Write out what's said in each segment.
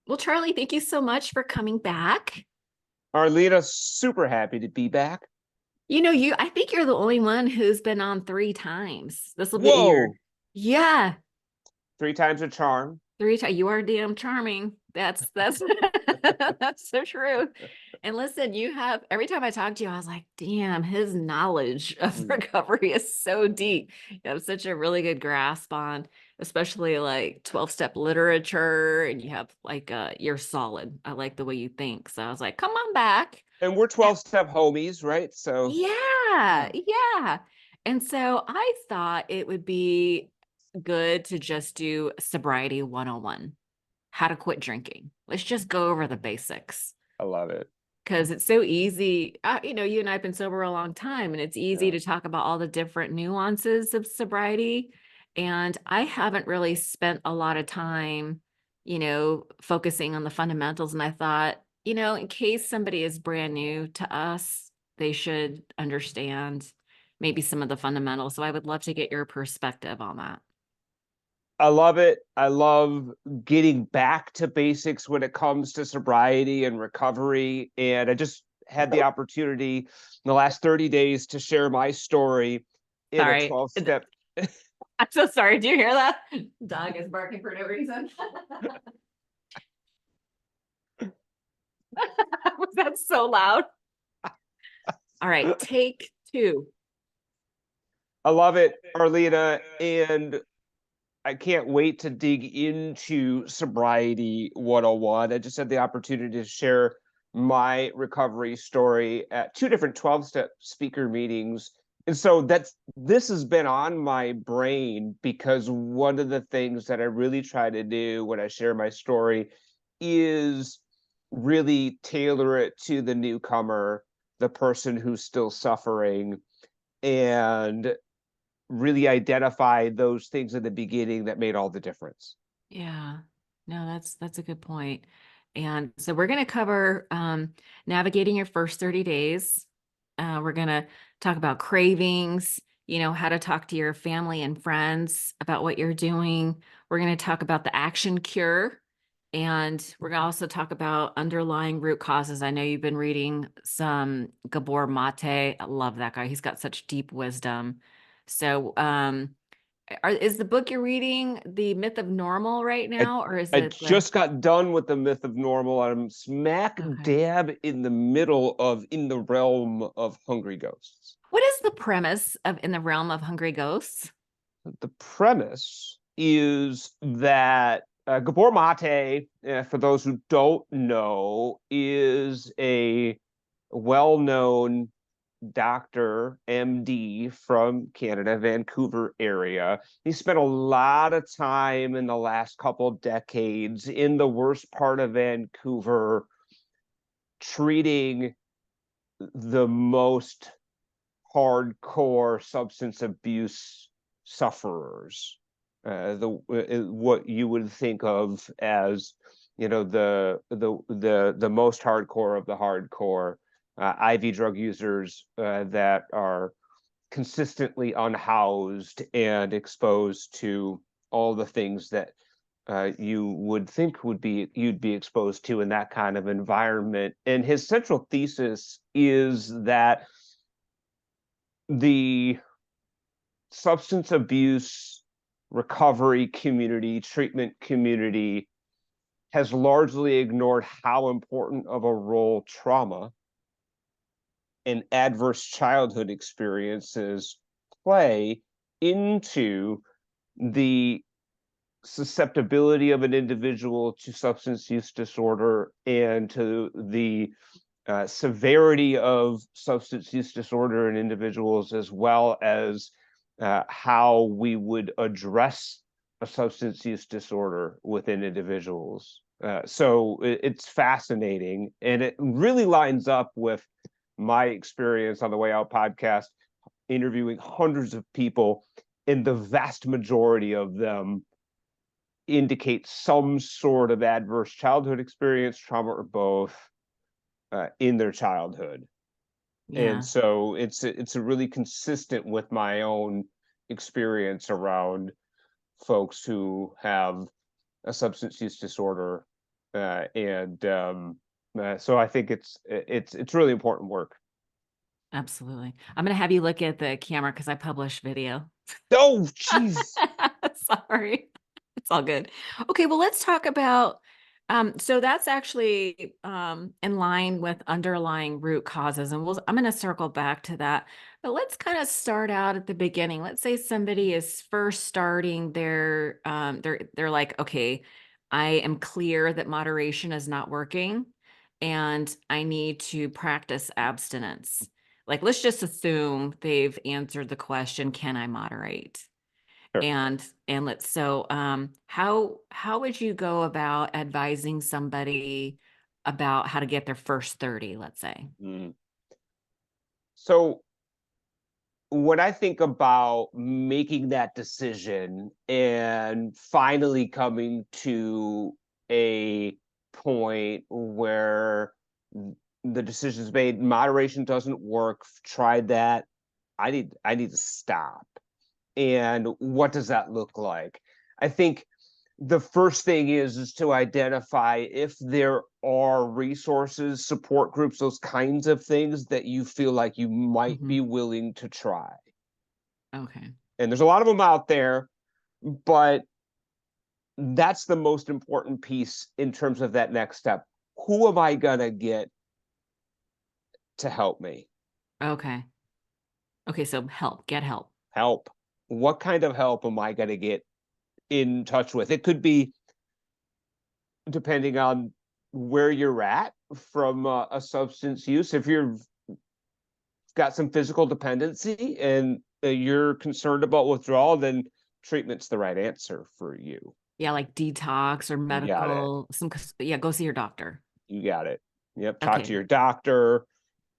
Well, Charlie, thank you so much for coming back. Arlita, super happy to be back. I think you're the only one who's been on 3 times. This will be Whoa, yeah, three times a charm. 3 times. You are damn charming. That's that's so true. And listen, you have every time I talk to you, I was like, damn, his knowledge of Mm. recovery is so deep. You have such a really good grasp on, especially like 12-step literature, and you have like you're solid. I like the way you think. So I was like, come on back. And we're 12-step homies, right? So, Yeah, yeah. yeah. And so I thought it would be good to just do sobriety 101, how to quit drinking. Let's just go over the basics I love it. because it's so easy. You and I have been sober a long time, and it's easy Yeah. to talk about all the different nuances of sobriety. And I haven't really spent a lot of time, focusing on the fundamentals. And I thought, in case somebody is brand new to us, they should understand maybe some of the fundamentals. So I would love to get your perspective on that. I love it. I love getting back to basics when it comes to sobriety and recovery. And I just had the opportunity in the last 30 days to share my story in a Sorry. 12-step. I'm so sorry. Do you hear that? Dog is barking for no reason. Was that so loud? All right, take two. I love it, Arlita. And I can't wait to dig into Sobriety 101. I just had the opportunity to share my recovery story at two different 12-step speaker meetings. And so this has been on my brain because one of the things that I really try to do when I share my story is really tailor it to the newcomer, the person who's still suffering, and really identify those things in the beginning that made all the difference. Yeah. No, that's a good point. And so we're going to cover navigating your first 30 days. We're going to talk about cravings, how to talk to your family and friends about what you're doing. We're going to talk about the action cure. And we're going to also talk about underlying root causes. I know you've been reading some Gabor Mate. I love that guy. He's got such deep wisdom. So, is the book you're reading The Myth of Normal right I, now, or is I it just got done with the myth of normal. I'm smack okay. dab in the middle of in the realm of hungry ghosts. What is the premise of In the Realm of Hungry Ghosts? The premise is that Gabor Mate, for those who don't know, is a well-known doctor, MD from Canada, Vancouver area. He spent a lot of time in the last couple of decades in the worst part of Vancouver treating the most hardcore substance abuse sufferers. The what you would think of as the most hardcore of the hardcore, IV drug users that are consistently unhoused and exposed to all the things that you would think you'd be exposed to in that kind of environment. And his central thesis is that the substance abuse recovery community, treatment community, has largely ignored how important of a role trauma and adverse childhood experiences play into the susceptibility of an individual to substance use disorder and to the severity of substance use disorder in individuals, as well as how we would address a substance use disorder within individuals. So it's fascinating, and it really lines up with my experience on the Way Out podcast, interviewing hundreds of people, and the vast majority of them indicate some sort of adverse childhood experience, trauma, or both in their childhood. And Yeah. so it's a really consistent with my own experience around folks who have a substance use disorder So I think it's really important work. Absolutely. I'm going to have you look at the camera because I publish video. Oh, jeez. Sorry. It's all good. Okay, well, let's talk about so that's actually in line with underlying root causes, and I'm going to circle back to that. But let's kind of start out at the beginning. Let's say somebody is first starting they're like, okay, I am clear that moderation is not working and I need to practice abstinence. Like, let's just assume they've answered the question, can I moderate? Sure. And let's so how would you go about advising somebody about how to get their first 30, let's say? Mm. So when I think about making that decision and finally coming to a point where the decision's made, moderation doesn't work, tried that, I need to stop. And what does that look like? I think the first thing is to identify if there are resources, support groups, those kinds of things that you feel like you might Mhm. be willing to try. Okay. And there's a lot of them out there, but that's the most important piece in terms of that next step. Who am I going to get to help me? Okay. Okay, so get help. Help. What kind of help am I going to get in touch with? It could be, depending on where you're at from a substance use. If you've got some physical dependency and you're concerned about withdrawal, then treatment's the right answer for you. Yeah, like detox or You got it. medical, yeah, go see your doctor. You got it. Yep. Talk to Okay. your doctor,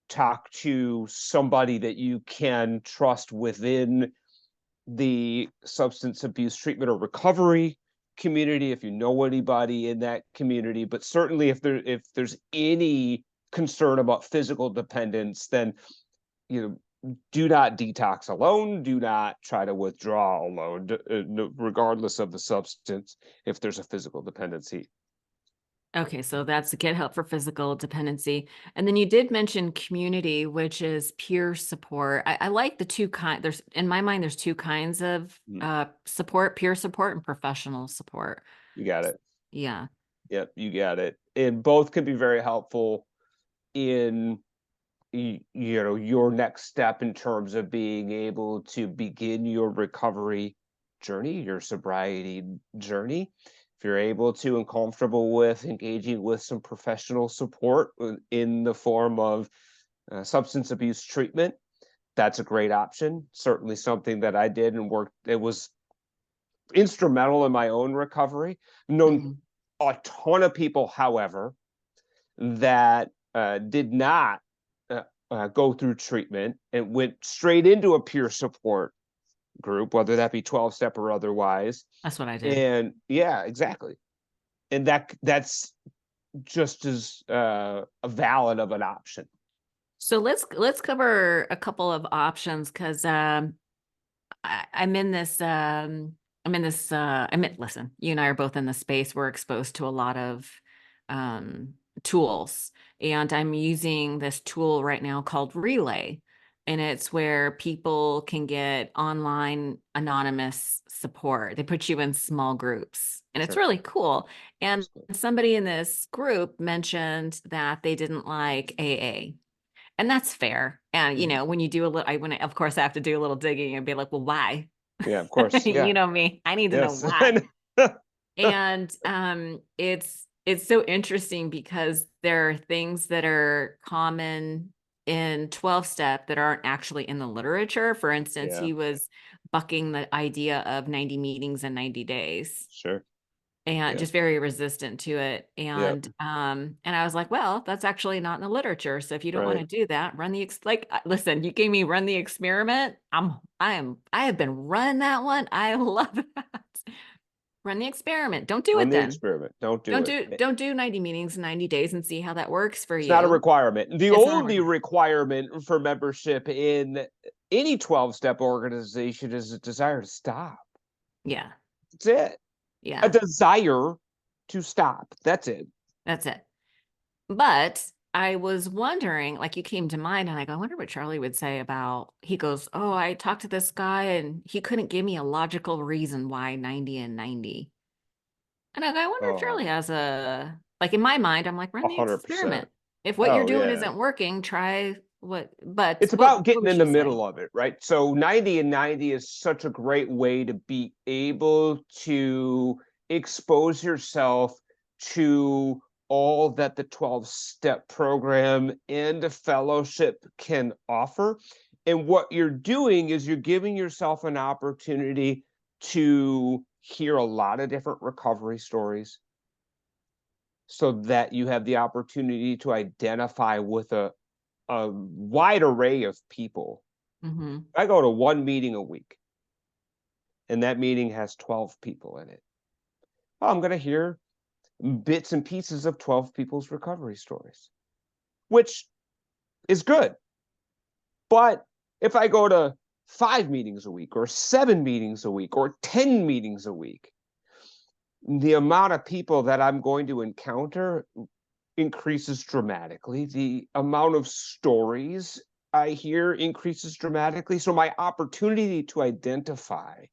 talk to somebody that you can trust within the substance abuse treatment or recovery community, if you know anybody in that community. But certainly if there's any concern about physical dependence, then do not detox alone, do not try to withdraw alone, regardless of the substance, if there's a physical dependency. Okay, so that's get help for physical dependency. And then you did mention community, which is peer support. I like the two there's in my mind, there's two kinds of Mm. support, peer support and professional support. You got it. Yeah. Yep, you got it. And both can be very helpful in your next step in terms of being able to begin your recovery journey, your sobriety journey. If you're able to and comfortable with engaging with some professional support in the form of substance abuse treatment, that's a great option. Certainly something that I did and worked. It was instrumental in my own recovery. I've known Mhm. a ton of people, however, that did not go through treatment and went straight into a peer support group, whether that be 12 step or otherwise. That's what I did. And yeah, exactly. And that's just as valid of an option. So let's cover a couple of options because I'm in this listen, you and I are both in the space. We're exposed to a lot of um tools. And I'm using this tool right now called Relay. And it's where people can get online anonymous support. They put you in small groups, and it's Sure. really cool. And somebody in this group mentioned that they didn't like AA. And that's fair. And Mhm. when you do a little, of course I have to do a little digging and be like, well, why? Yeah, of course. You Yeah. know me. I need to know Yes. why. And it's so interesting because there are things that are common in 12 step that aren't actually in the literature. For instance, Yeah, he was bucking the idea of 90 meetings in 90 days sure. and Yeah. just very resistant to it. Yeah. And I was like, well, that's actually not in the literature. So if you don't want Right. to do that, run the listen, you gave me run the experiment. I have been running that one. I love that. Run the experiment. Don't do Run it the then. experiment. Don't do it. Don't do 90 meetings in 90 days and see how that works for It's not a you. requirement. The It's not a only requirement. requirement for membership in any 12 step organization is a desire to stop. Yeah. That's it. A Yeah. desire to stop. That's it. That's it. But I was wondering, like you came to mind, and I go, I wonder what Charlie would say about, he goes, oh, I talked to this guy and he couldn't give me a logical reason why 90 and 90. And I go, I wonder if Charlie Oh, has like in my mind, I'm like, run the 100%. experiment. If what you're Oh, doing yeah. isn't working, try but It's what about getting would in the she say? middle of it, right? So 90 and 90 is such a great way to be able to expose yourself to all that the 12-step program and a fellowship can offer. And what you're doing is you're giving yourself an opportunity to hear a lot of different recovery stories so that you have the opportunity to identify with a wide array of people. Mm-hmm. I go to one meeting a week, and that meeting has 12 people in it. Well, I'm going to hear bits and pieces of 12 people's recovery stories, which is good. But if I go to 5 meetings a week, or 7 meetings a week, or 10 meetings a week, the amount of people that I'm going to encounter increases dramatically. The amount of stories I hear increases dramatically. So my opportunity to identify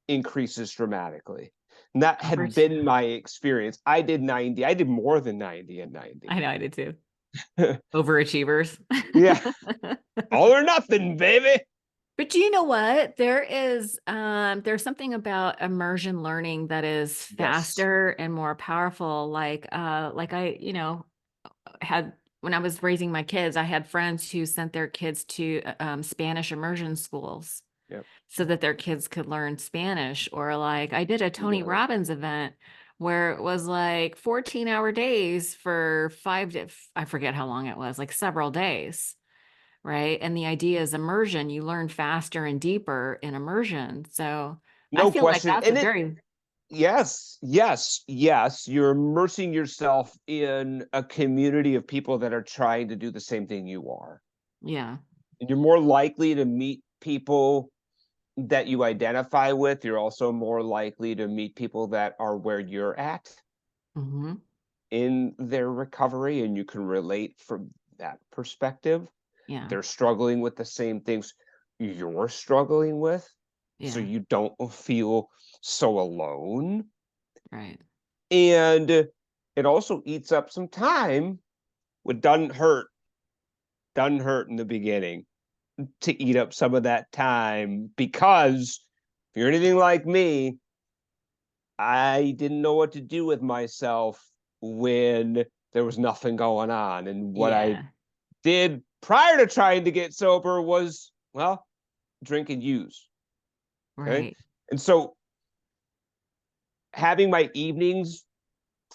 increases dramatically. And that had Oppor- been my experience. I did 90. I did more than 90 and I 90. know I did too. Overachievers. Yeah, all or nothing, baby. But you know what? There's something about immersion learning that is Yes. faster and more powerful. Like I, had when I was raising my kids, I had friends who sent their kids to Spanish immersion schools Yep. so that their kids could learn Spanish. Or like I did a Tony Yep. Robbins event where it was like 14-hour days for I forget how long it was, like several days, right? And the idea is immersion. You learn faster and deeper in immersion. So I No feel like question. that's a And it, very, yes, yes, yes. You're immersing yourself in a community of people that are trying to do the same thing you are. yeah. And you're more likely to meet people that you identify with. You're also more likely to meet people that are where you're at Hmm. in their recovery, and you can relate from that perspective. Yeah. They're struggling with the same things you're struggling with, so Yeah. you don't feel so alone. Right. And it also eats up some time, what doesn't hurt in the beginning, to eat up some of that time, because if you're anything like me, I didn't know what to do with myself when there was nothing going on. And what I Yeah. did prior to trying to get sober was, well, drink and use. Okay. Right. And so having my evenings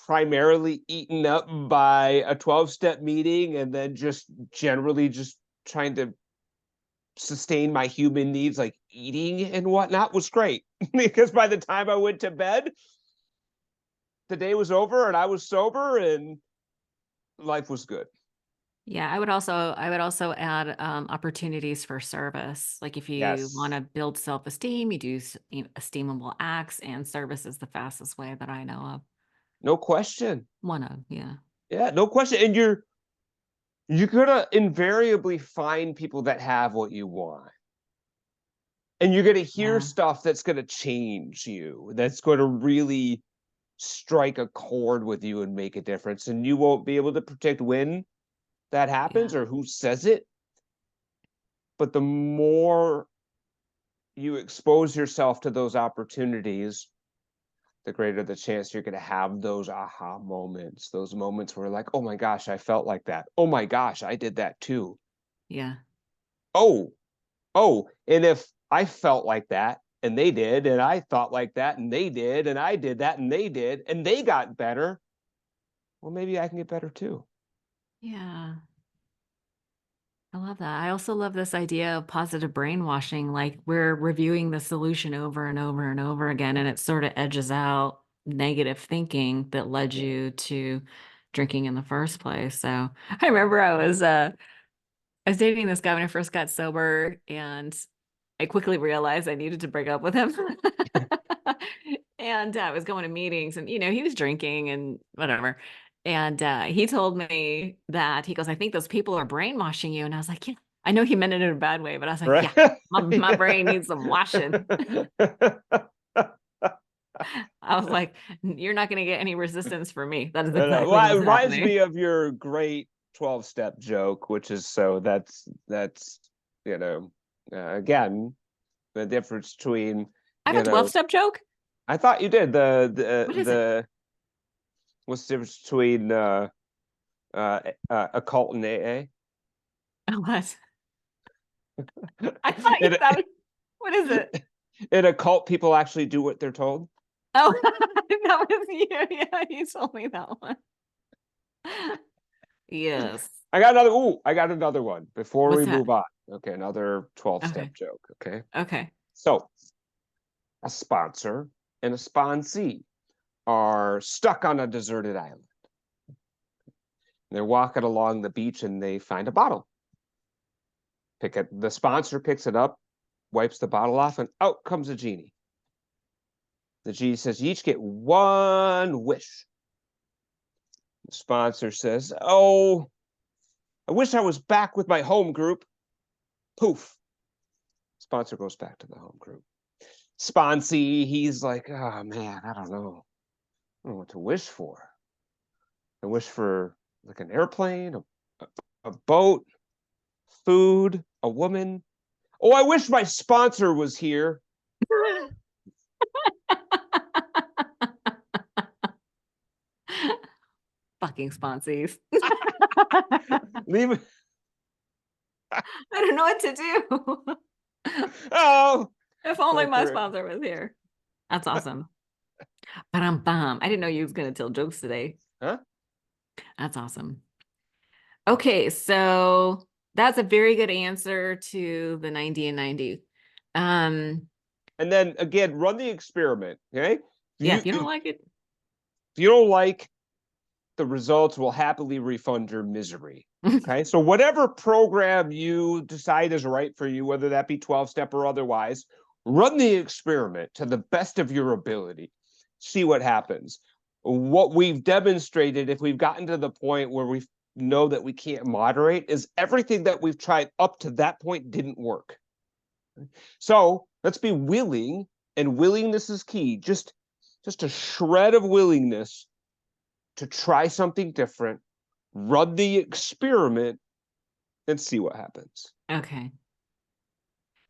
primarily eaten up by a 12-step meeting, and then just generally just trying to sustain my human needs like eating and whatnot was great. Because by the time I went to bed, the day was over and I was sober and life was good. Yeah, I would also add opportunities for service. Like if you want Yes. to build self-esteem, you do esteemable acts, and service is the fastest way that I know of. No question. One of, yeah. Yeah, no question. And you're gonna invariably find people that have what you want. And you're gonna hear Yeah. stuff that's gonna change you, that's gonna really strike a chord with you and make a difference. And you won't be able to predict when that happens Yeah. or who says it. But the more you expose yourself to those opportunities, the greater the chance you're going to have those aha moments, those moments where like, oh my gosh, I felt like that. Oh my gosh, I did that too. Yeah. Oh, oh, and if I felt like that and they did, and I thought like that and they did, and I did that and they did, and they got better, well, maybe I can get better too. Yeah. I love that. I also love this idea of positive brainwashing. Like we're reviewing the solution over and over and over again, and it sort of edges out negative thinking that led Yeah. you to drinking in the first place. So I remember I was dating this guy when I first got sober, and I quickly realized I needed to break up with him. and I was going to meetings, and he was drinking and whatever. And he told me that he goes, I think those people are brainwashing you. And I was like, yeah, I know he meant it in a bad way, but I was like, Right? yeah, my brain needs some washing. I was like, you're not going to get any resistance from me. That is exactly Well, it what's reminds me happening. of your great 12-step joke, which is that's you know again the difference between I have a 12-step joke. I thought you did What is it? what's the difference between occult and AA? What? I thought you In, that was, what is it? in occult, people actually do what they're told. Oh, that was you. Yeah, you told me that one. Yes. I got another one before What's we that? move on. Okay, another 12-step Okay. joke. Okay. Okay. So a sponsor and a sponsee are stuck on a deserted island. They're walking along the beach and they find a bottle. The sponsor picks it up, wipes the bottle off, and out comes a genie. The genie says, you each get one wish. The sponsor says, oh, I wish I was back with my home group. Poof. Sponsor goes back to the home group. Sponsee, he's like, oh man, I don't know. I don't know what to wish for. I wish for like an airplane, a boat, food, a woman. Oh, I wish my sponsor was here. Fucking sponsees. Leave it. I don't know what to do. Oh, If only my okay. sponsor was here. That's awesome. But I'm bummed. I didn't know you was gonna tell jokes today. Huh? That's awesome. Okay, so that's a very good answer to the 90 and 90. Um, And then again, run the experiment. Okay. yeah, if you don't like it, If you don't like the results, will happily refund your misery. Okay. So whatever program you decide is right for you, whether that be 12-step or otherwise, run the experiment to the best of your ability. See what happens. What we've demonstrated, if we've gotten to the point where we know that we can't moderate, is everything that we've tried up to that point didn't work. So let's be willing, and willingness is key. Just a shred of willingness to try something different, run the experiment, and see what happens. okay.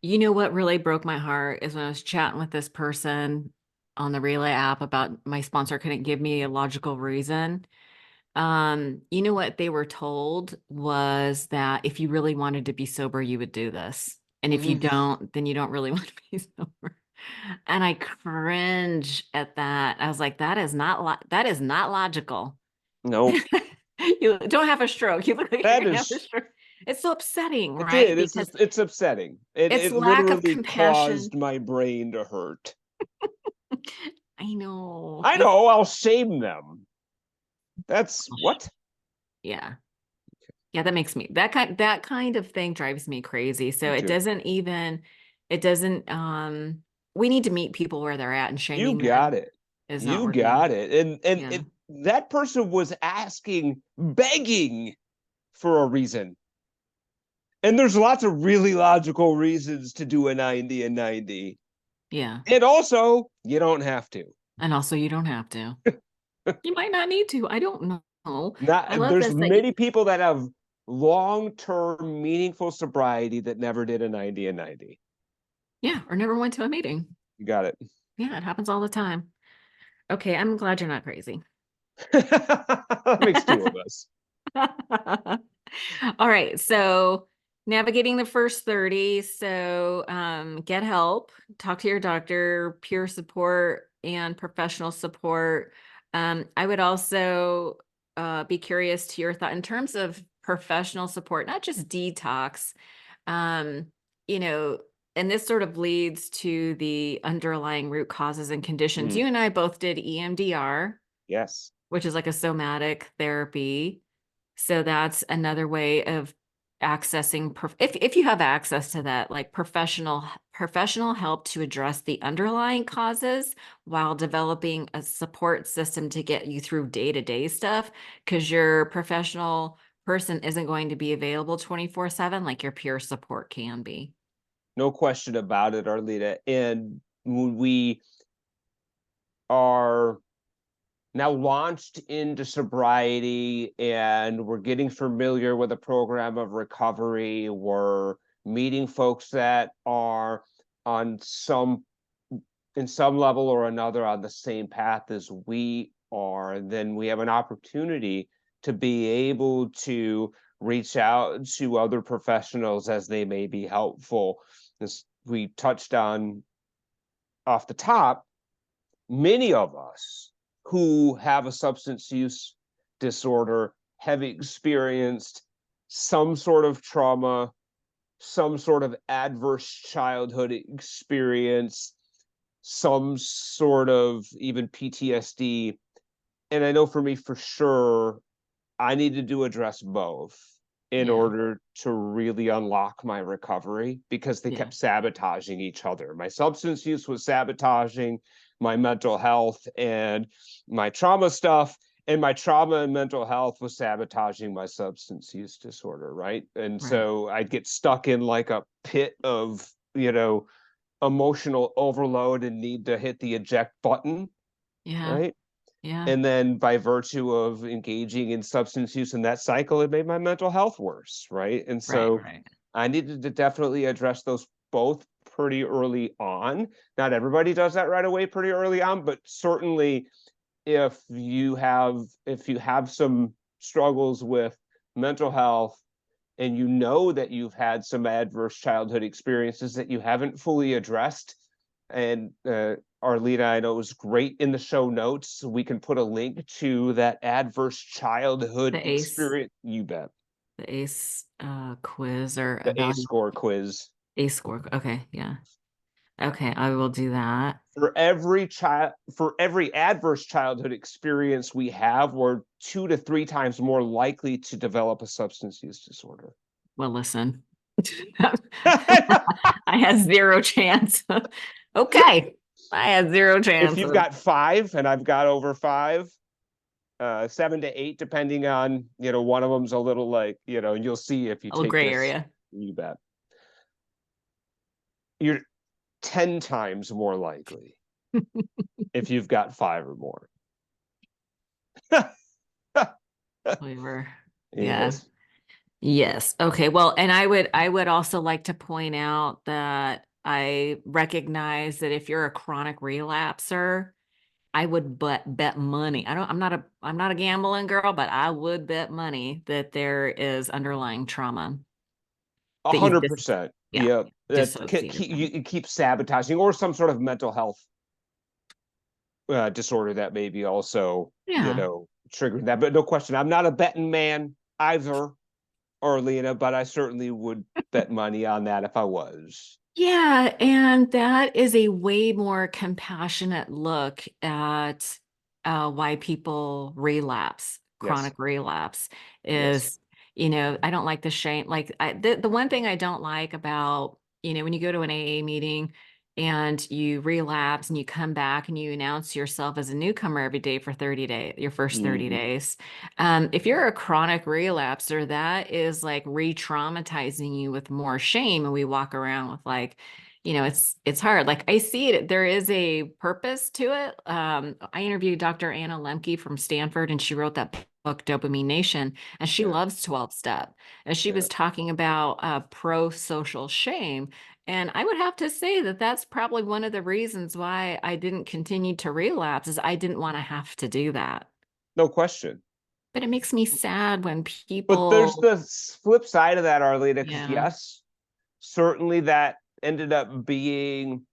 You know what really broke my heart is when I was chatting with this person on the Relay app about my sponsor couldn't give me a logical reason. You know what they were told was that if you really wanted to be sober, you would do this. And if you don't, then you don't really want to be sober. And I cringe at that. I was like, that is not logical. No, You don't have a stroke. You look like you're that gonna have a is stroke. It's so upsetting, it right? did. Because It's upsetting. it's It lack of literally compassion. caused my brain to hurt. I know. I know, I'll shame them. That's what? Yeah. Yeah, that makes me that kind of thing drives me crazy. So Me it too. doesn't even it doesn't we need to meet people where they're at, and You shaming got them it. is not You working. got it. And Yeah. that person was asking, begging for a reason. And there's lots of really logical reasons to do a 90 and 90. Yeah. And also, you don't have to. And also you don't have to. You might not need to. I don't know. I Not love there's this that you, many people that have long-term meaningful sobriety that never did a 90 and 90. yeah, or never went to a meeting. You got it. Yeah, it happens all the time. Okay, I'm glad you're not crazy. That makes two of us. All right, so navigating the first 30. So get help, talk to your doctor, peer support, and professional support. I would also be curious to your thought in terms of professional support, not just detox. Um, you know, and this sort of leads to the underlying root causes and conditions. Mm, You and I both did EMDR, yes. which is like a somatic therapy. So that's another way of accessing if you have access to that, like professional help to address the underlying causes while developing a support system to get you through day-to-day stuff, because your professional person isn't going to be available 24/7 like your peer support can be. No question about it, Arlita. And when we are now launched into sobriety and we're getting familiar with a program of recovery, we're meeting folks that are on in some level or another on the same path as we are, then we have an opportunity to be able to reach out to other professionals as they may be helpful. As we touched on off the top, many of us who have a substance use disorder have experienced some sort of trauma, some sort of adverse childhood experience, some sort of even PTSD. And I know for me, for sure, I needed to address both in Yeah. order to really unlock my recovery, because they Yeah. kept sabotaging each other. My substance use was sabotaging my mental health and my trauma stuff, and my trauma and mental health was sabotaging my substance use disorder, right? And Right. so I'd get stuck in like a pit of, emotional overload and need to hit the eject button, Yeah. right? Yeah. And then by virtue of engaging in substance use in that cycle, it made my mental health worse, right? And Right. so Right. I needed to definitely address those both pretty early on. Not everybody does that right away pretty early on, but certainly if you have some struggles with mental health, and you know that you've had some adverse childhood experiences that you haven't fully addressed, and Arlita, I know, it was great in the show notes, so we can put a link to that adverse childhood The ACE, experience. You bet. the ACE quiz or The ACE evaluate score quiz. ACE score. Okay. Yeah. Okay. I will do that. For every adverse childhood experience we have, we're 2 to 3 times more likely to develop a substance use disorder. Well, listen, I had zero chance. Okay. I had zero If chance. you've got 5 and I've got over 5, 7 to 8, depending on, one of them's a little like, and you'll see if you A little take gray this, area. you bet. You're 10 times more likely if you've got 5 or more. Flavor. Yeah. Anyways, Yes. Okay. Well, and I would also like to point out that I recognize that if you're a chronic relapser, I would bet money. I'm not a gambling girl, but I would bet money that there is underlying trauma that you've just 100%. yeah, Yeah, that dissociated from. you keep sabotaging, or some sort of mental health disorder that may be also, Yeah. triggering that. But no question, I'm not a betting man either, Arlena, but I certainly would bet money on that if I was. Yeah, and that is a way more compassionate look at why people relapse, Yes, chronic relapse yes. is, I don't like the shame. Like the one thing I don't like about, when you go to an AA meeting and you relapse and you come back and you announce yourself as a newcomer every day for 30 days, your first 30 Mhm. days. If you're a chronic relapser, that is like re-traumatizing you with more shame. And we walk around with like, it's hard. Like I see it, there is a purpose to it. I interviewed Dr. Anna Lemke from Stanford, and she wrote that book, Dopamine Nation, and she Yeah, loves 12 step. And she yeah. was talking about pro-social shame. And I would have to say that that's probably one of the reasons why I didn't continue to relapse is I didn't want to have to do that. No question. But it makes me sad when But there's people, the flip side of that, Arlena, because yeah, yes, certainly that ended up being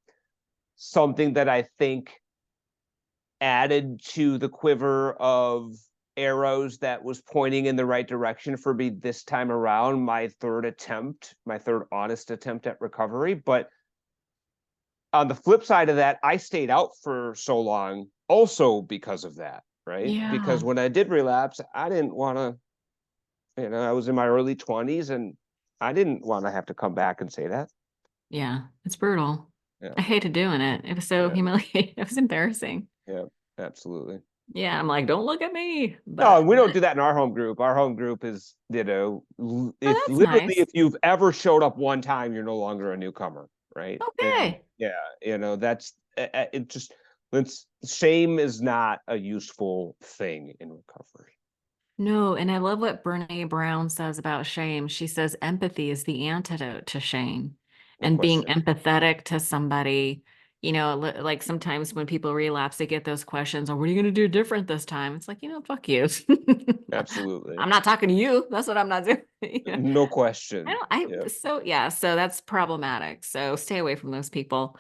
something that I think added to the quiver of arrows that was pointing in the right direction for me this time around, my third honest attempt at recovery. But on the flip side of that, I stayed out for so long also because of that, right? yeah, Because when I did relapse, I didn't want to, I was in my early 20s, and I didn't want to have to come back and say that. Yeah, it's brutal. Yeah, I hated doing it. It was so yeah, humiliating. It was embarrassing. yeah, absolutely. Yeah, I'm like, don't look at me. No, But, and we don't do that in our home group. Our home group is, if oh, that's literally nice. if you've ever showed up one time, you're no longer a newcomer, right? And Okay. yeah, that's it. Just it's shame is not a useful thing in recovery. No, and I love what Brene Brown says about shame. She says empathy is the antidote to shame. No And being question. empathetic to somebody, like sometimes when people relapse, they get those questions, or what are you going to do different this time? It's like, fuck you. Absolutely. I'm not talking to you. That's what I'm not doing. No I question. don't, Yeah. so yeah, so that's problematic. So stay away from those people.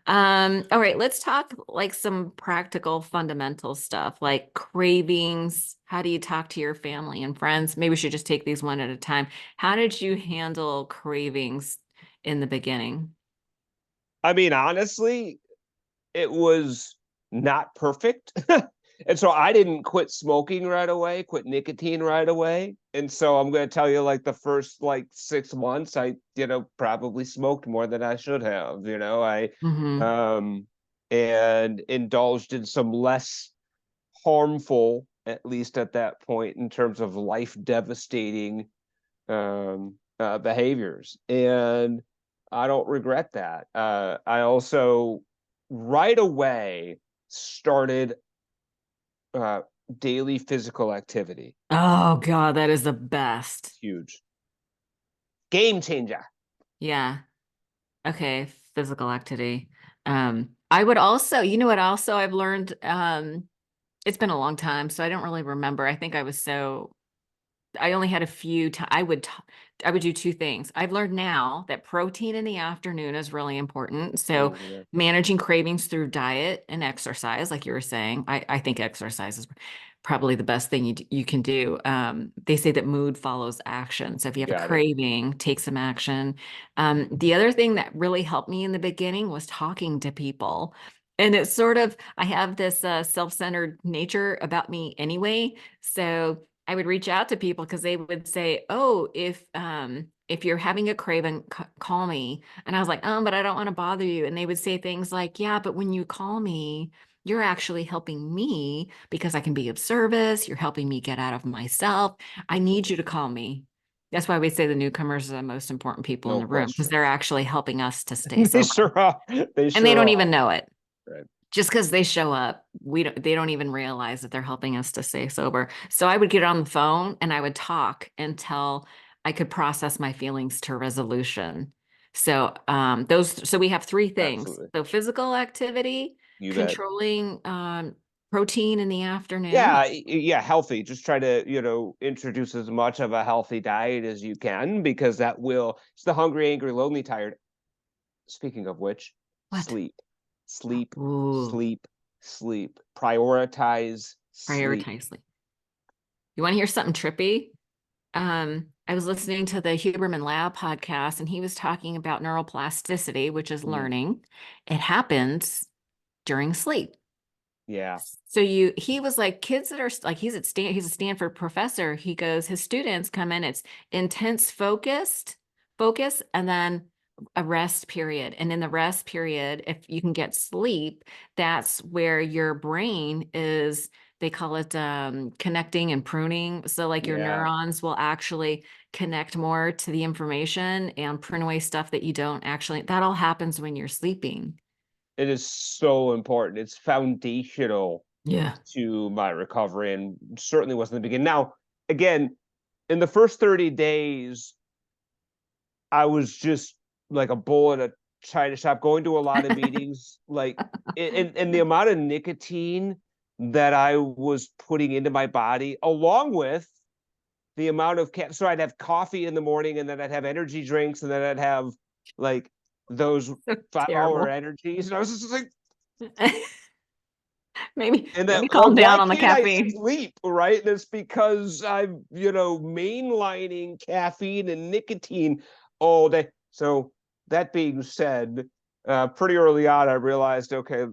All right, let's talk like some practical fundamental stuff like cravings. How do you talk to your family and friends? Maybe we should just take these one at a time. How did you handle cravings in the beginning? I mean, honestly, it was not perfect. And so I didn't quit smoking right away, quit nicotine right away. And so I'm going to tell you, like, the first like 6 months, I, probably smoked more than I should have. Hmm. Um, and indulged in some less harmful, at least at that point, in terms of life devastating behaviors. And I don't regret that. I also right away started uh, daily physical activity. Oh God, that is the best. Huge game changer. Yeah. Okay, physical activity. I would also, what also I've learned, it's been a long time, so I don't really remember. I think I only had a few I would do two things. I've learned now that protein in the afternoon is really important. So Oh, yeah. managing cravings through diet and exercise, like you were saying, I think exercise is probably the best thing you can do. They say that mood follows action. So if you You have a got it. craving, take some action. The other thing that really helped me in the beginning was talking to people. And it's sort of, I have this self-centered nature about me anyway. So I would reach out to people because they would say, "Oh, if you're having a craving, call me." And I was like, "Oh, but I don't want to bother you." And they would say things like, "Yeah, but when you call me, you're actually helping me because I can be of service. You're helping me get out of myself. I need you to call me." That's why we say the newcomers are the most important people in No the room because question. they're actually helping us to stay They sober, sure are. They and they sure don't are. even know it. Right. Just because they show up, they don't even realize that they're helping us to stay sober. So I would get on the phone and I would talk until I could process my feelings to resolution. So so we have three things. Absolutely. So physical activity, You bet. controlling protein in the afternoon. Yeah, yeah, healthy. Just try to, introduce as much of a healthy diet as you can because it's the hungry, angry, lonely, tired. Speaking of which, What? sleep, sleep, Ooh, sleep, sleep. Prioritize sleep. prioritize sleep. You want to hear something trippy? I was listening to the Huberman Lab podcast, and he was talking about neuroplasticity, which is Mhm. learning. It happens during sleep. Yeah, So he was like kids that are like he's a Stanford professor. He goes, his students come in, it's intense focus, and then a rest period. And in the rest period, if you can get sleep, that's where your brain is, they call it connecting and pruning. So like your yeah. neurons will actually connect more to the information and prune away stuff that you don't actually, that all happens when you're sleeping. It is so important. It's foundational Yeah. to my recovery and certainly wasn't the beginning. Now, again, in the first 30 days, I was just like a bull in a china shop, going to a lot of meetings, like, and the amount of nicotine that I was putting into my body, along with the amount of so I'd have coffee in the morning, and then I'd have energy drinks, and then I'd have like those So 5 hour terrible. energies, and I was just like, Maybe and then, maybe well, calm why down on the can't I caffeine. sleep? Right? And it's because I'm, mainlining caffeine and nicotine all day. So that being said, pretty early on, I realized, okay,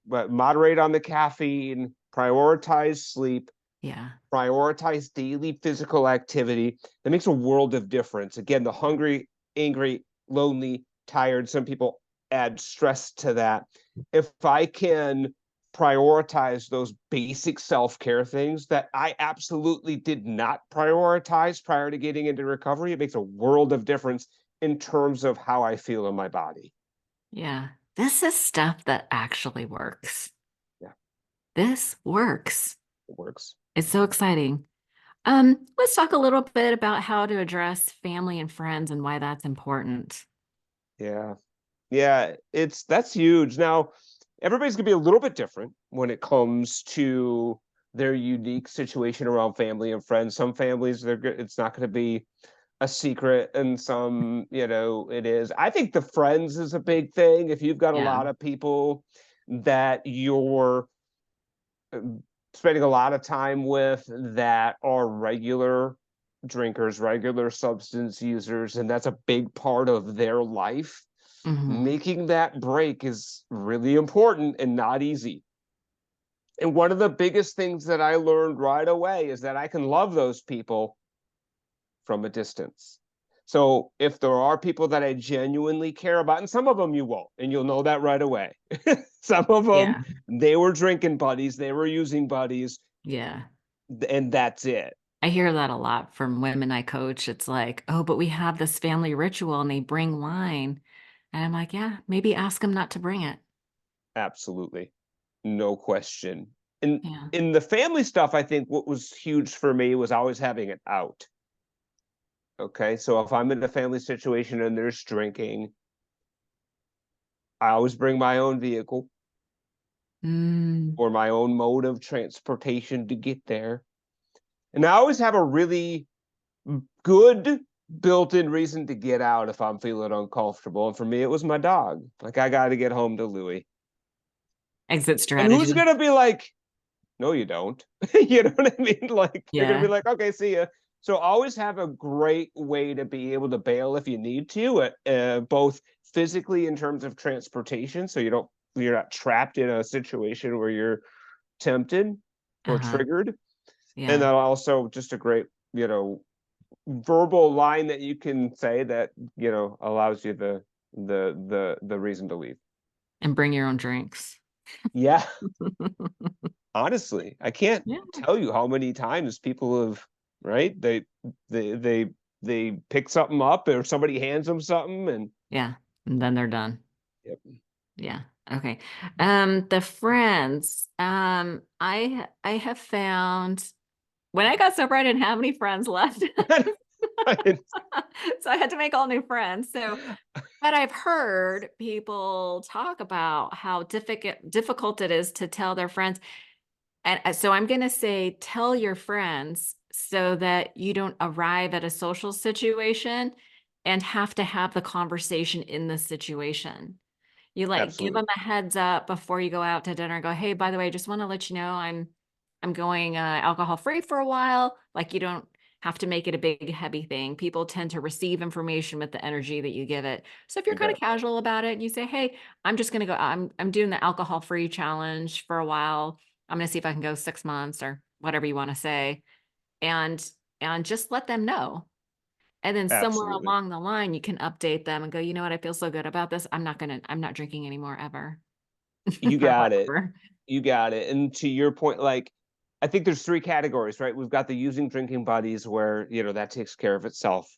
moderate on the caffeine, prioritize sleep. Yeah. Prioritize daily physical activity. That makes a world of difference. Again, the hungry, angry, lonely, tired, some people add stress to that. If I can prioritize those basic self-care things that I absolutely did not prioritize prior to getting into recovery, it makes a world of difference in terms of how I feel in my body. Yeah. This is stuff that actually works. Yeah, This works. it works. It's so exciting. Let's talk a little bit about how to address family and friends and why that's important. Yeah. Yeah, that's huge. Now, everybody's gonna be a little bit different when it comes to their unique situation around family and friends. Some families, it's not gonna be a secret, and some, it is. I think the friends is a big thing. If you've got a Yeah. lot of people that you're spending a lot of time with that are regular drinkers, regular substance users, and that's a big part of their life, Hmm. making that break is really important and not easy. And one of the biggest things that I learned right away is that I can love those people from a distance. So if there are people that I genuinely care about, and some of them you won't, and you'll know that right away. Some of them, Yeah. they were drinking buddies, they were using buddies, Yeah. and that's it. I hear that a lot from women I coach. It's like, oh, but we have this family ritual and they bring wine. And I'm like, yeah, maybe ask them not to bring it. Absolutely. No question. And Yeah. in the family stuff, I think what was huge for me was always having it out. Okay. So if I'm in a family situation and there's drinking, I always bring my own vehicle Mm, or my own mode of transportation to get there. And I always have a really good built-in reason to get out if I'm feeling uncomfortable. And for me, it was my dog. Like, I got to get home to Louis. exit And who's strategy. going to be like, no, you don't. You know what I mean? Like, they're going to Yeah. be like, okay, see ya. So always have a great way to be able to bail if you need to, both physically in terms of transportation. So you're not trapped in a situation where you're tempted or Uh-huh. triggered. And Yeah. then also just a great, verbal line that you can say that, allows you the reason to leave. And bring your own drinks. Yeah. Honestly, I can't Yeah. tell you how many times people have, right? They they they pick something up or somebody hands them something and Yeah. And then they're done. yep. Yeah. Okay. The friends. I have found when I got sober, I didn't have any friends left. So I had to make all new friends. So, but I've heard people talk about how difficult it is to tell their friends. And so I'm going to say, tell your friends so that you don't arrive at a social situation and have to have the conversation in the situation. You like give Absolutely. them a heads up before you go out to dinner and go, hey, by the way, I just want to let you know I'm going alcohol free for a while. Like you don't have to make it a big heavy thing. People tend to receive information with the energy that you give it. So if you're You kind bet. of casual about it and you say, hey, I'm just gonna go, I'm doing the alcohol free challenge for a while. I'm gonna see if I can go 6 months or whatever you want to say. And and just let them know. And then somewhere Absolutely. along the line, you can update them and go, you know what, I feel so good about this. I'm not drinking anymore ever You or got it. whatever. You got it. And to your point, like, I think there's three categories, right? We've got the using drinking buddies where, that takes care of itself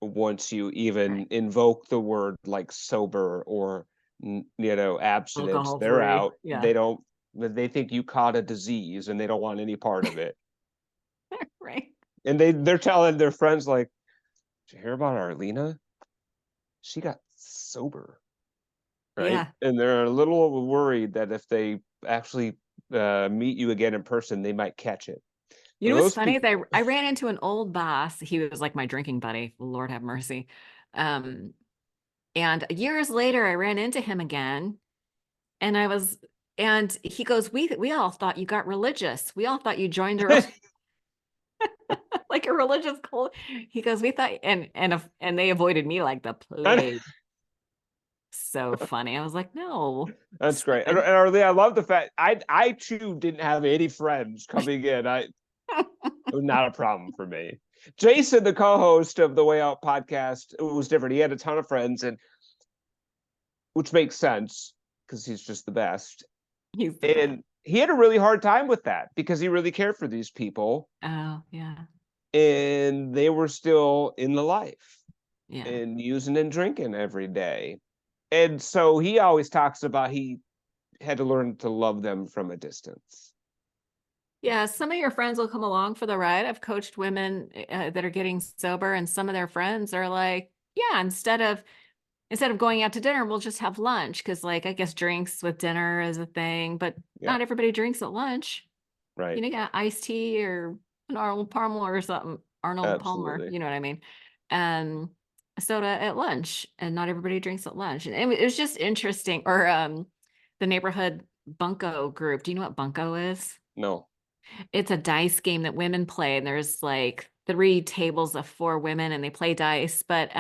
once you even Right. invoke the word like sober or, abstinence. Alcohol They're free. out. Yeah. They think you caught a disease and they don't want any part of it. Right. And they're telling their friends, like, did you hear about Arlena? She got sober, right? Yeah. And they're a little worried that if they actually meet you again in person, they might catch it. You So know what's those funny people, is I ran into an old boss. He was like my drinking buddy. Lord have mercy. Um, and years later, I ran into him again, and I was, and he goes, "We all thought you got religious. We all thought you joined a like a religious cult." He goes, "We thought," and they avoided me like the plague. So funny. I was like, "No, that's great. And stupid." Arlene, I love the fact I too didn't have any friends coming in. It was not a problem for me. Jason, the co-host of the Way Out podcast, it was different. He had a ton of friends, and which makes sense because he's just the best. He's the best. And he had a really hard time with that because he really cared for these people, Oh, yeah. and they were still in the life Yeah. and using and drinking every day. And so he always talks about he had to learn to love them from a distance. Yeah, some of your friends will come along for the ride. I've coached women that are getting sober, and some of their friends are like, "Yeah, instead of going out to dinner, we'll just have lunch." Because, like, I guess drinks with dinner is a thing, but Yeah, not everybody drinks at lunch. right. You got iced tea or an Arnold Palmer or something. Arnold Palmer, Absolutely. you know what I mean? And soda at lunch, and not everybody drinks at lunch. And it was just interesting. Or the neighborhood bunco group. Do you know what bunco is? No. It's a dice game that women play, and there's like 3 tables of 4 women, and they play dice, but,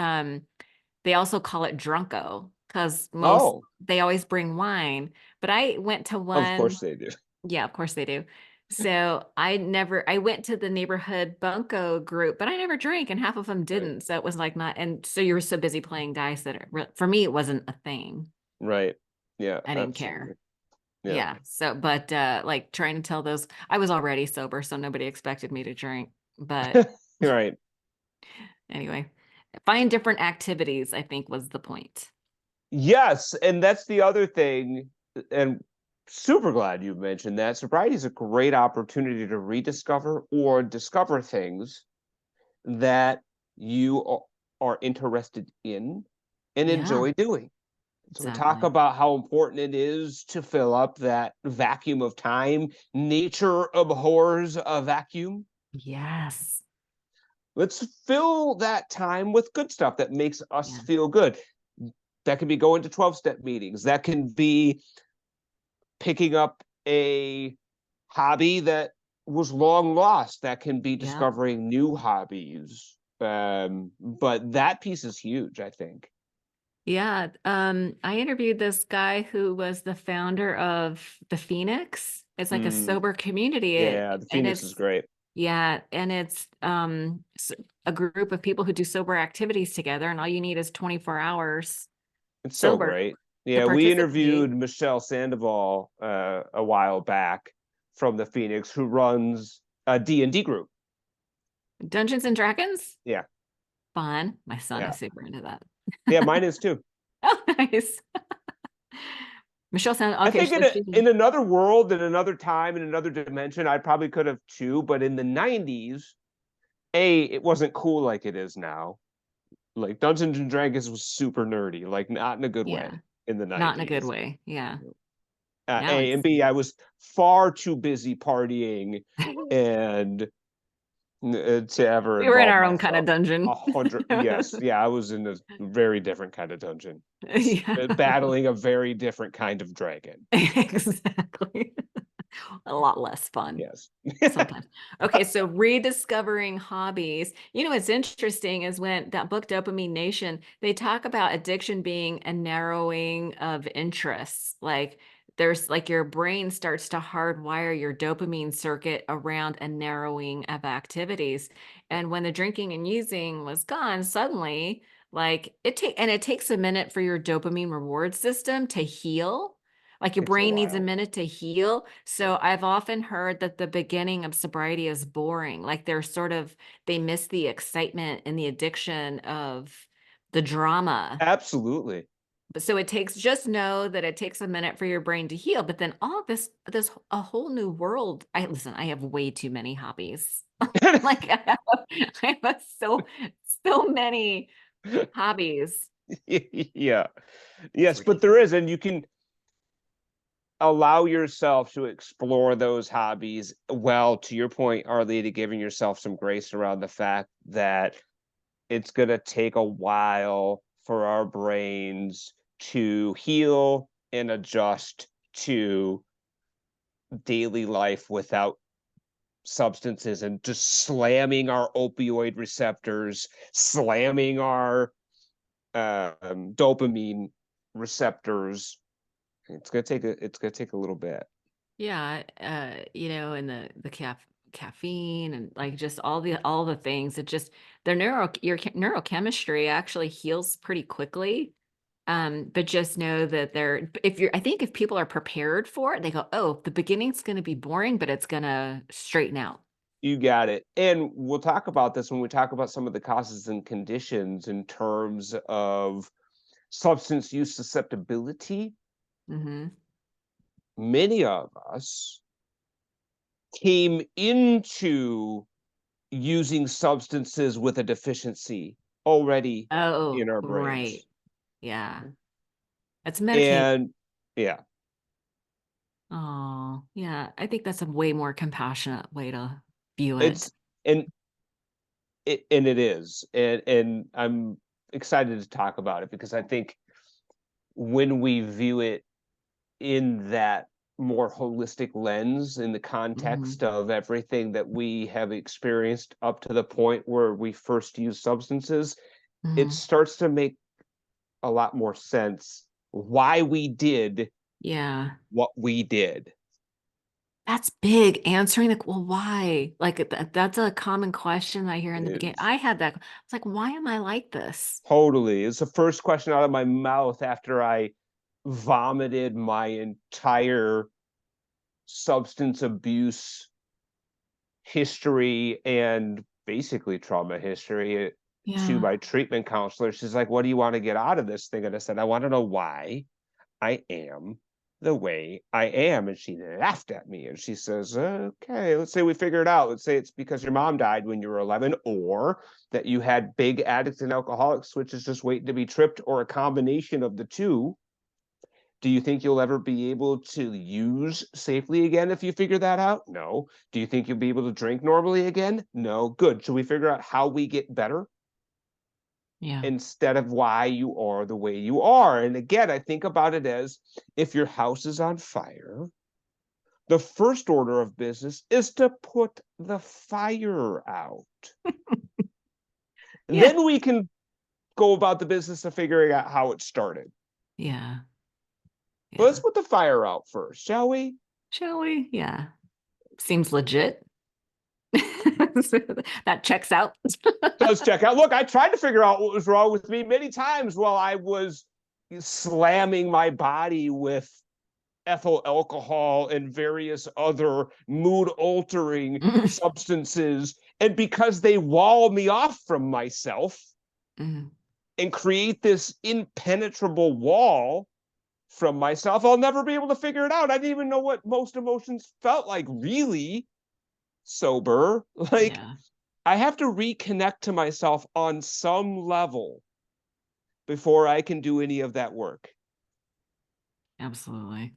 they also call it Drunko because Oh, they always bring wine, but I went to of one. course they do. Yeah, of course they do. So, I went to the neighborhood bunco group, but I never drank, and half of them Right. didn't, so it was like not, and so you were so busy playing dice that for me, it wasn't a thing. Right. Yeah, I didn't absolutely. care. Yeah. Yeah. So, but like trying to tell those, I was already sober, so nobody expected me to drink. But Right. anyway, find different activities, I think was the point. Yes, and that's the other thing, and super glad you mentioned that. Sobriety is a great opportunity to rediscover or discover things that you are interested in and Yeah, enjoy doing. So we talk exactly. about how important it is to fill up that vacuum of time. Nature abhors a vacuum. Yes. Let's fill that time with good stuff that makes us Yeah. feel good. That can be going to 12-step meetings. That can be picking up a hobby that was long lost. That can be Yep. discovering new hobbies. But that piece is huge, I think. Yeah. I interviewed this guy who was the founder of the Phoenix. It's like a Mm, sober community. yeah, the And Phoenix is it's, great. yeah, and it's a group of people who do sober activities together, and all you need is 24 hours It's so sober great. to Yeah, we participate. interviewed Michelle Sandoval a while back from the Phoenix, who runs a D&D group. Dungeons and Dragons? Yeah, Fun. My son yeah, is super into that. yeah. Mine is too. Oh, nice. Michelle sound I okay, think so she in another world, in another time, in another dimension, I probably could have too. But in the '90s, it wasn't cool like it is now. Like Dungeons and Dragons was super nerdy, like not in a good way yeah, in the not in a good '90s. way. Yeah. Now A and it's B, I was far too busy partying and to ever we were in involve our own kind of myself. dungeon. 100, yes, yeah, I was in a very different kind of dungeon, Yeah. battling a very different kind of dragon. Exactly. A lot less fun. Yes. Sometimes. Okay, so rediscovering hobbies. You know, what's interesting is when that book, Dopamine Nation, they talk about addiction being a narrowing of interests. Like there's like your brain starts to hardwire your dopamine circuit around a narrowing of activities. And when the drinking and using was gone, suddenly, like it takes a minute for your dopamine reward system to heal, like your Takes a brain needs a while. minute to heal. So I've often heard that the beginning of sobriety is boring. Like they're sort of, they miss the excitement and the addiction of the drama. Absolutely. But so it takes, just know that it takes a minute for your brain to heal. But then all of a whole new world. Listen, I have way too many hobbies. Like I have so many hobbies. Yeah. It's Yes, but there ridiculous. is, and you can allow yourself to explore those hobbies. Well, to your point, Arlita, giving yourself some grace around the fact that it's going to take a while for our brains to heal and adjust to daily life without substances and just slamming our opioid receptors, slamming our dopamine receptors. It's gonna take a little bit. Yeah, and the caffeine and like just all the things. It just your neurochemistry actually heals pretty quickly. But just know that I think if people are prepared for it, they go, oh, the beginning's going to be boring, but it's going to straighten out. You got it. And we'll talk about this when we talk about some of the causes and conditions in terms of substance use susceptibility. Mm-hmm. Many of us came into using substances with a deficiency already Oh, in our right. brains. Yeah. It's medication. And yeah, Oh, yeah. I think that's a way more compassionate way to view it. it's and it is. And I'm excited to talk about it because I think when we view it in that more holistic lens, in the Mm-hmm. context of everything that we have experienced up to the point where we first use substances, it Mm-hmm. starts to make a lot more sense why we did Yeah. what we did. That's big. Answering the, well, why? Like that's a common question I hear in the beginning. It's I had that. It's like, why am I like this? totally, it's the first question out of my mouth after I vomited my entire substance abuse history and basically trauma history to Yeah. my treatment counselor. She's like, what do you want to get out of this thing? And I said, I want to know why I am the way I am. And she laughed at me and she says, okay, let's say we figure it out. Let's say it's because your mom died when you were 11, or that you had big addicts and alcoholics switches just waiting to be tripped, or a combination of the two. Do you think you'll ever be able to use safely again if you figure that out? No. Do you think you'll be able to drink normally again? No. Good. Should we figure out how we get better Yeah. instead of why you are the way you are? And again, I think about it as, if your house is on fire, the first order of business is to put the fire out. Yeah. Then we can go about the business of figuring out how it started. Yeah. But let's Yeah. put the fire out first, shall we? Shall we? Yeah. Seems legit. That checks out. Does check out. Look, I tried to figure out what was wrong with me many times while I was slamming my body with ethyl alcohol and various other mood altering substances. And because they wall me off from myself Mhm. and create this impenetrable wall from myself, I'll never be able to figure it out. I didn't even know what most emotions felt like really sober. Like, Yeah, I have to reconnect to myself on some level before I can do any of that work. absolutely.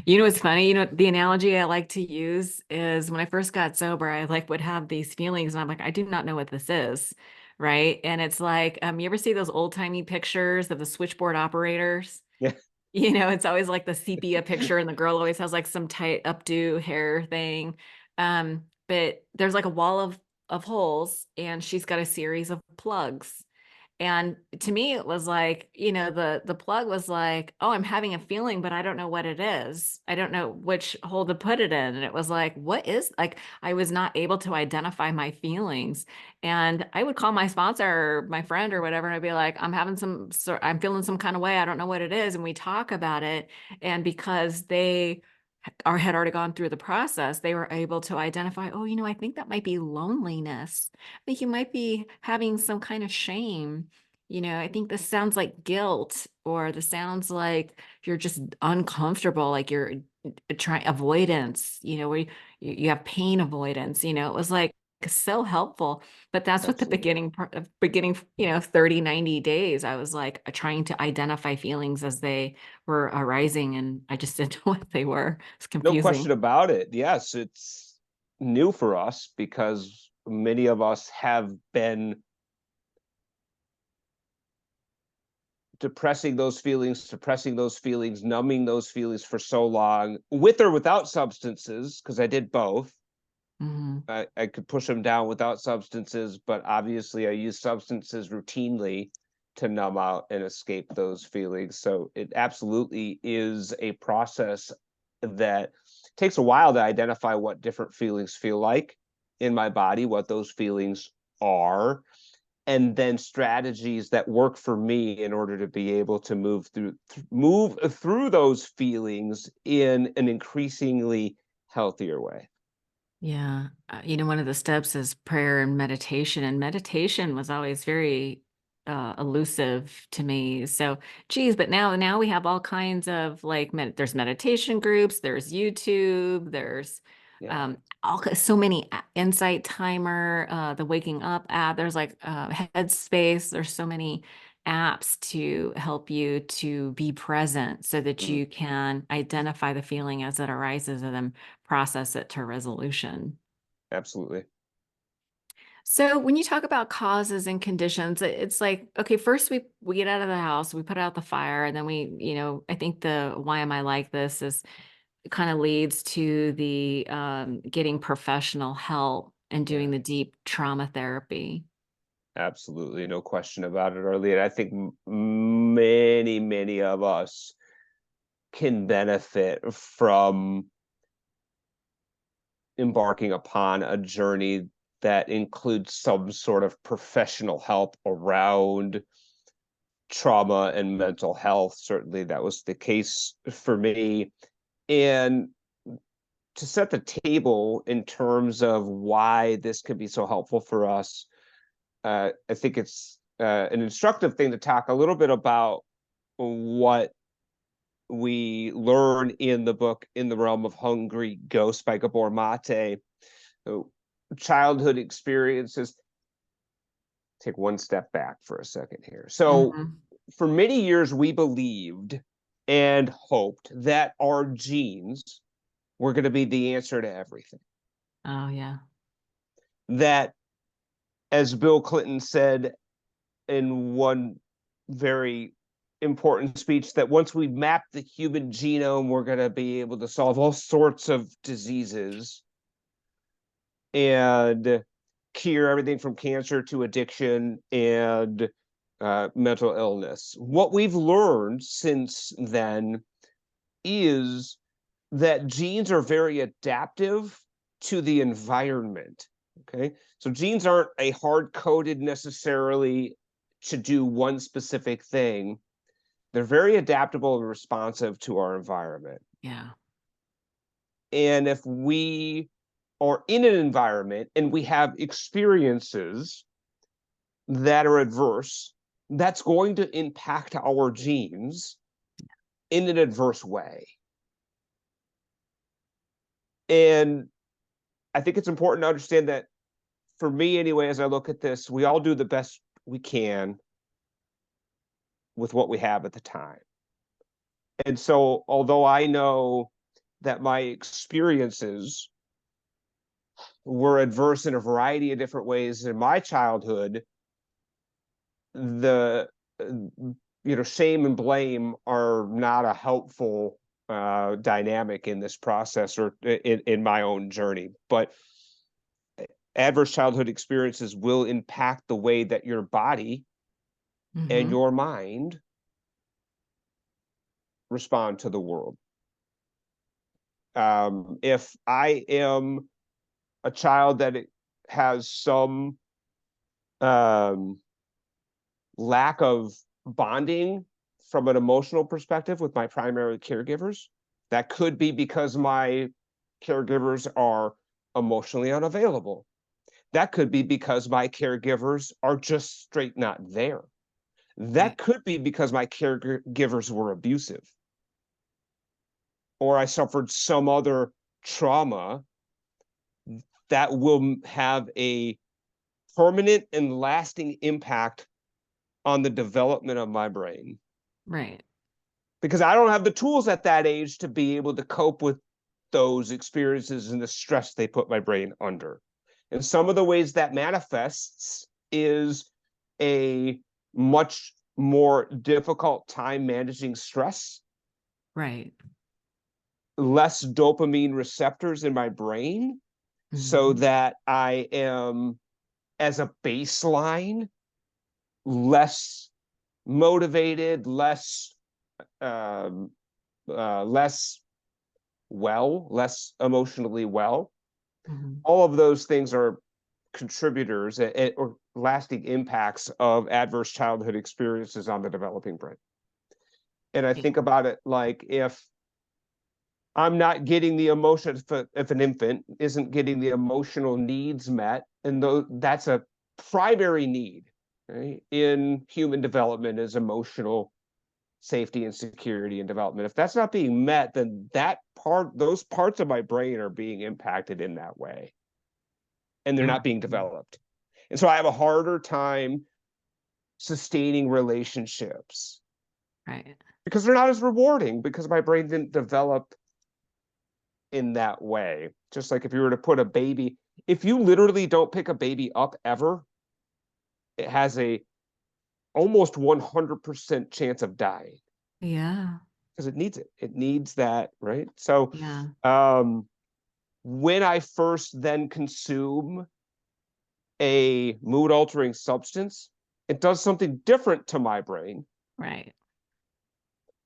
You know what's funny? You know, the analogy I like to use is when I first got sober, I like would have these feelings and I'm like, I do not know what this is. Right. And it's like, you ever see those old timey pictures of the switchboard operators? Yeah. You know, it's always like the sepia picture and the girl always has like some tight updo hair thing. But there's like a wall of holes and she's got a series of plugs. And to me, it was like, you know, the plug was like, oh, I'm having a feeling, but I don't know what it is. I don't know which hole to put it in. And it was like, what is like, I was not able to identify my feelings. And I would call my sponsor or my friend or whatever, and I'd be like, I'm feeling some kind of way. I don't know what it is. And we talk about it. And because they or had already gone through the process, they were able to identify, oh, you know, I think that might be loneliness. I think you might be having some kind of shame. You know, I think this sounds like guilt, or this sounds like you're just uncomfortable, like you're trying avoidance, you know, where you have pain avoidance. You know, it was like so helpful. But that's what the Absolutely. beginning, you know, 30, 90 days, I was like trying to identify feelings as they were arising, and I just didn't know what they were. It's No question confusing. about it. Yes, it's new for us because many of us have been suppressing those feelings, numbing those feelings for so long, with or without substances, because I did both. Hmm. I could push them down without substances, but obviously I use substances routinely to numb out and escape those feelings. So it absolutely is a process that takes a while to identify what different feelings feel like in my body, what those feelings are, and then strategies that work for me in order to be able to move through those feelings in an increasingly healthier way. Yeah. One of the steps is prayer and meditation was always very elusive to me. So, geez, but now we have all kinds of like there's meditation groups, there's YouTube, there's Yeah, so many Insight Timer, the Waking Up app. There's like Headspace. There's so many apps to help you to be present so that mhm, you can identify the feeling as it arises and then process it to resolution. absolutely. So when you talk about causes and conditions, it's like, okay, first we get out of the house, we put out the fire, and then I think the why am I like this is kind of leads to the getting professional help and Yeah, doing the deep trauma therapy. absolutely. No question about it, Arlene. I think many, many of us can benefit from embarking upon a journey that includes some sort of professional help around trauma and mental health. Certainly, that was the case for me. And to set the table in terms of why this could be so helpful for us, I think it's an instructive thing to talk a little bit about what we learn in the book In the Realm of Hungry Ghosts by Gabor Mate. Childhood experiences. Take one step back for a second here. So, Hmm. for many years, we believed and hoped that our genes were going to be the answer to everything. Oh yeah. That, as Bill Clinton said in one very important speech, that once we map the human genome, we're going to be able to solve all sorts of diseases and cure everything from cancer to addiction and mental illness. What we've learned since then is that genes are very adaptive to the environment. Okay. So genes aren't a hard coded necessarily to do one specific thing. They're very adaptable and responsive to our environment. Yeah. And if we are in an environment and we have experiences that are adverse, that's going to impact our genes in an adverse way. And I think it's important to understand that, for me anyway, as I look at this, we all do the best we can with what we have at the time. And so, although I know that my experiences were adverse in a variety of different ways in my childhood, the shame and blame are not a helpful dynamic in this process or in my own journey. But adverse childhood experiences will impact the way that your body and Hmm. your mind respond to the world. If I am a child that has some um, lack of bonding from an emotional perspective with my primary caregivers, that could be because my caregivers are emotionally unavailable. That could be because my caregivers are just straight not there. Right. That could be because my caregivers were abusive, or I suffered some other trauma that will have a permanent and lasting impact on the development of my brain. Right. Because I don't have the tools at that age to be able to cope with those experiences and the stress they put my brain under. And some of the ways that manifests is a much more difficult time managing stress, Right. less dopamine receptors in my brain, so Hmm. that I am, as a baseline, less motivated, less well, less emotionally well. Mhm. All of those things are contributors or lasting impacts of adverse childhood experiences on the developing brain. And I Yeah. think about it like, if I'm not getting the emotion, if an infant isn't getting the emotional needs met, and that's a primary need, right, in human development, is emotional safety and security and development. If that's not being met, then those parts of my brain are being impacted in that way, and they're not being Mhm. developed. And so I have a harder time sustaining relationships Right. because they're not as rewarding, because my brain didn't develop in that way. Just like if you were to put a baby, if you literally don't pick a baby up ever, it has a almost 100% chance of dying Yeah. because it needs it. It needs that, right? So Yeah. um, when I first then consume a mood altering substance, it does something different to my brain Right.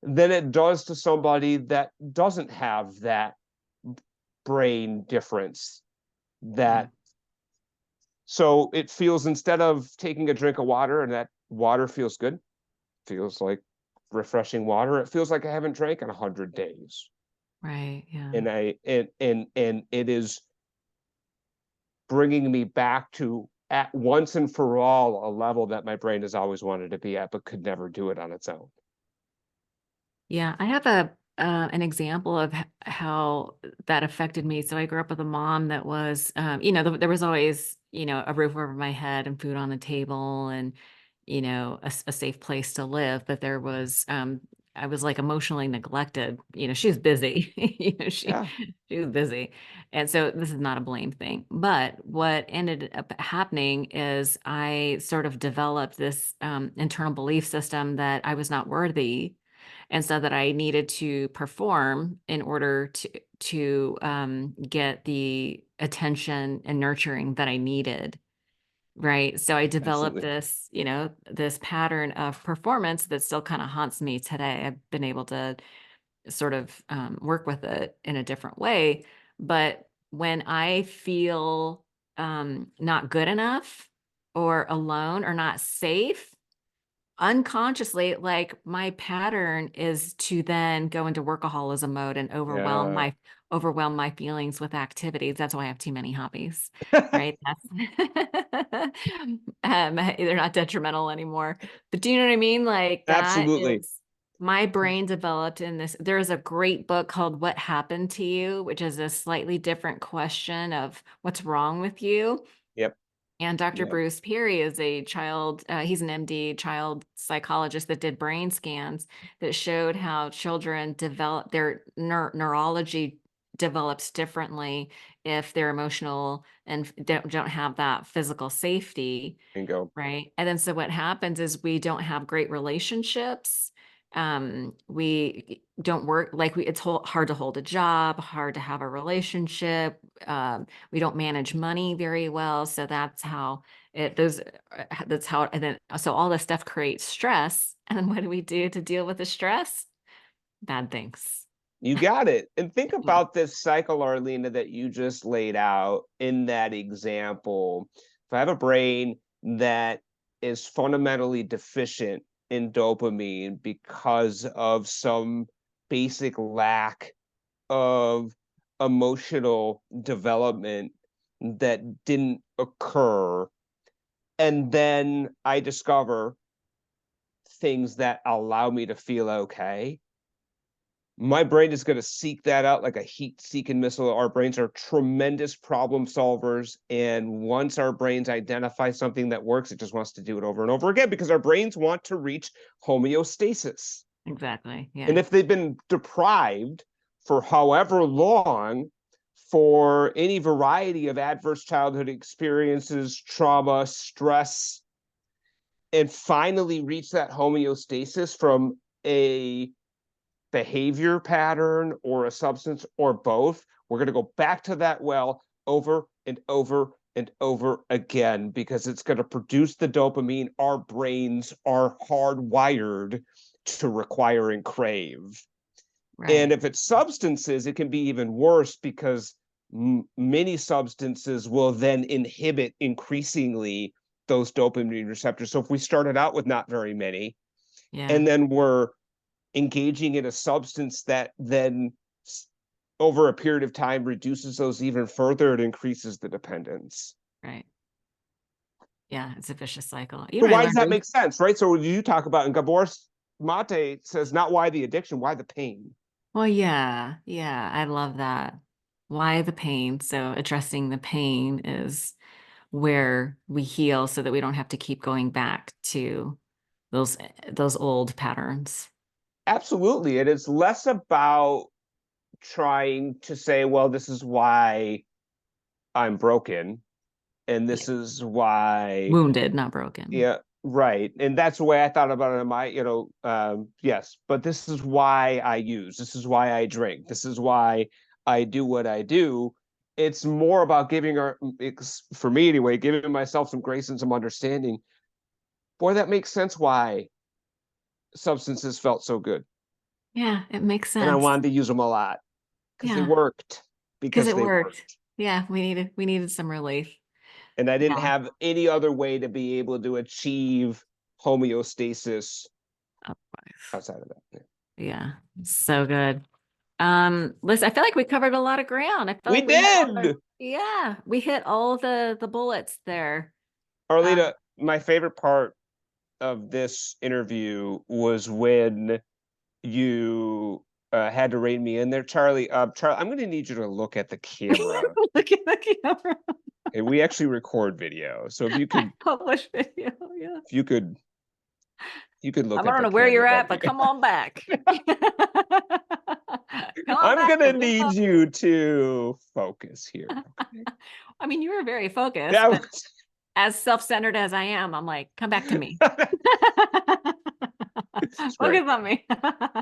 than it does to somebody that doesn't have that brain difference. Yeah. That So it feels, instead of taking a drink of water and that water feels good, feels like refreshing water, it feels like I haven't drank in 100 days. Right. Yeah. And it is bringing me back to, at once and for all, a level that my brain has always wanted to be at, but could never do it on its own. Yeah, I have a an example of how that affected me. So I grew up with a mom that was, there was always, a roof over my head and food on the table and, a safe place to live. But I was like emotionally neglected. She was busy. Yeah, She was busy, and so this is not a blame thing. But what ended up happening is I sort of developed this internal belief system that I was not worthy, and so that I needed to perform in order to get the attention and nurturing that I needed, right? So I developed absolutely. this pattern of performance that still kind of haunts me today. I've been able to sort of work with it in a different way, but when I feel not good enough or alone or not safe, unconsciously, like, my pattern is to then go into workaholism mode and Yeah. overwhelm my feelings with activities. That's why I have too many hobbies, right? That's they're not detrimental anymore. But do you know what I mean? Like, that Absolutely. is my brain developed in this. There's a great book called What Happened to You, which is a slightly different question of what's wrong with you. Yep. And Dr. Yep. Bruce Perry is he's an MD child psychologist that did brain scans that showed how children develop their neurology develops differently if they're emotional and don't have that physical safety. Bingo. Right. And then so what happens is we don't have great relationships. We don't work like it's hard to hold a job, hard to have a relationship. We don't manage money very well. So that's how, and then so all this stuff creates stress. And then what do we do to deal with the stress? Bad things. You got it. And think Yeah. about this cycle, Arlena, that you just laid out in that example. If I have a brain that is fundamentally deficient in dopamine because of some basic lack of emotional development that didn't occur, and then I discover things that allow me to feel okay, my brain is going to seek that out like a heat seeking missile. Our brains are tremendous problem solvers. And once our brains identify something that works, it just wants to do it over and over again because our brains want to reach homeostasis. Exactly. And Yeah. if they've been deprived for however long, for any variety of adverse childhood experiences, trauma, stress, and finally reach that homeostasis from a behavior pattern or a substance or both, we're going to go back to that well over and over and over again because it's going to produce the dopamine our brains are hardwired to require and crave. And Right. if it's substances, it can be even worse because many substances will then inhibit increasingly those dopamine receptors. So if we started out with not very many, Yeah. and then we're engaging in a substance that then over a period of time reduces those even further, it increases the dependence. Right. Yeah. It's a vicious cycle. So I why does learned that make sense, right? So you talk about, and Gabor Mate says, not why the addiction, why the pain? Well, yeah. Yeah. I love that. Why the pain? So addressing the pain is where we heal so that we don't have to keep going back to those old patterns. Absolutely. It is less about trying to say, well, this is why I'm broken, and Yeah. this is why, Wounded, not broken. yeah, right. And that's the way I thought about it in my, yes, but this is why I use, this is why I drink, this is why I do what I do. It's more about for me anyway, giving myself some grace and some understanding. Boy, that makes sense why substances felt so good. Yeah, it makes And I sense. wanted to use them a lot because they Yeah, worked, because because it they worked. worked. Yeah, we needed some relief. And I didn't Yeah. have any other way to be able to achieve homeostasis Otherwise. outside of that. Yeah. Yeah, so good. Listen, I feel like we covered a lot of ground. I feel We like we hit did. yeah, we hit all the bullets there. Arlita, my favorite part of this interview was when you had to rein me in there, Charlie. Charlie, I'm going to need you to look at the camera. Look at the camera. And we actually record video, so if you I could, published video. Yeah. if you could, you could I look at don't the know where camera. you're That'd at, be but come on back. Come on I'm back gonna to this need office. you to focus here. Okay. I mean, you were very focused, That but was as self-centered as I am, I'm like, come back to me. it's great. Focus on me.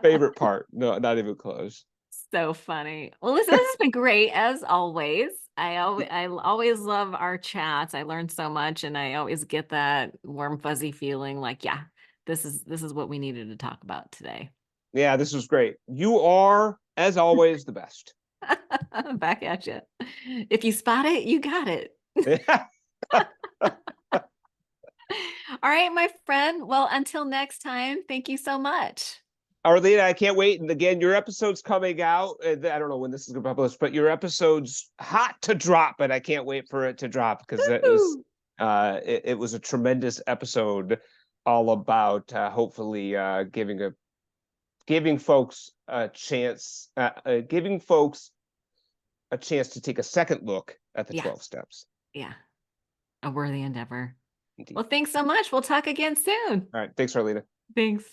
Favorite part. No, not even close. So funny. Well, listen, this has been great as always. I always love our chats. I learn so much, and I always get that warm, fuzzy feeling like, yeah, this is what we needed to talk about today. Yeah, this was great. You are, as always, the best. Back at you. If you spot it, you got it. All right, my friend. Well, until next time, thank you so much. Arlene, I can't wait. And again, your episode's coming out. I don't know when this is going to be published, but your episode's hot to drop, and I can't wait for it to drop because Woo! it was a tremendous episode, all about hopefully giving folks a chance, giving folks a chance to take a second look at the Yeah, 12 steps. yeah. A worthy endeavor. Indeed. Well, thanks so much. We'll talk again soon. All right. Thanks, Arlene. Thanks.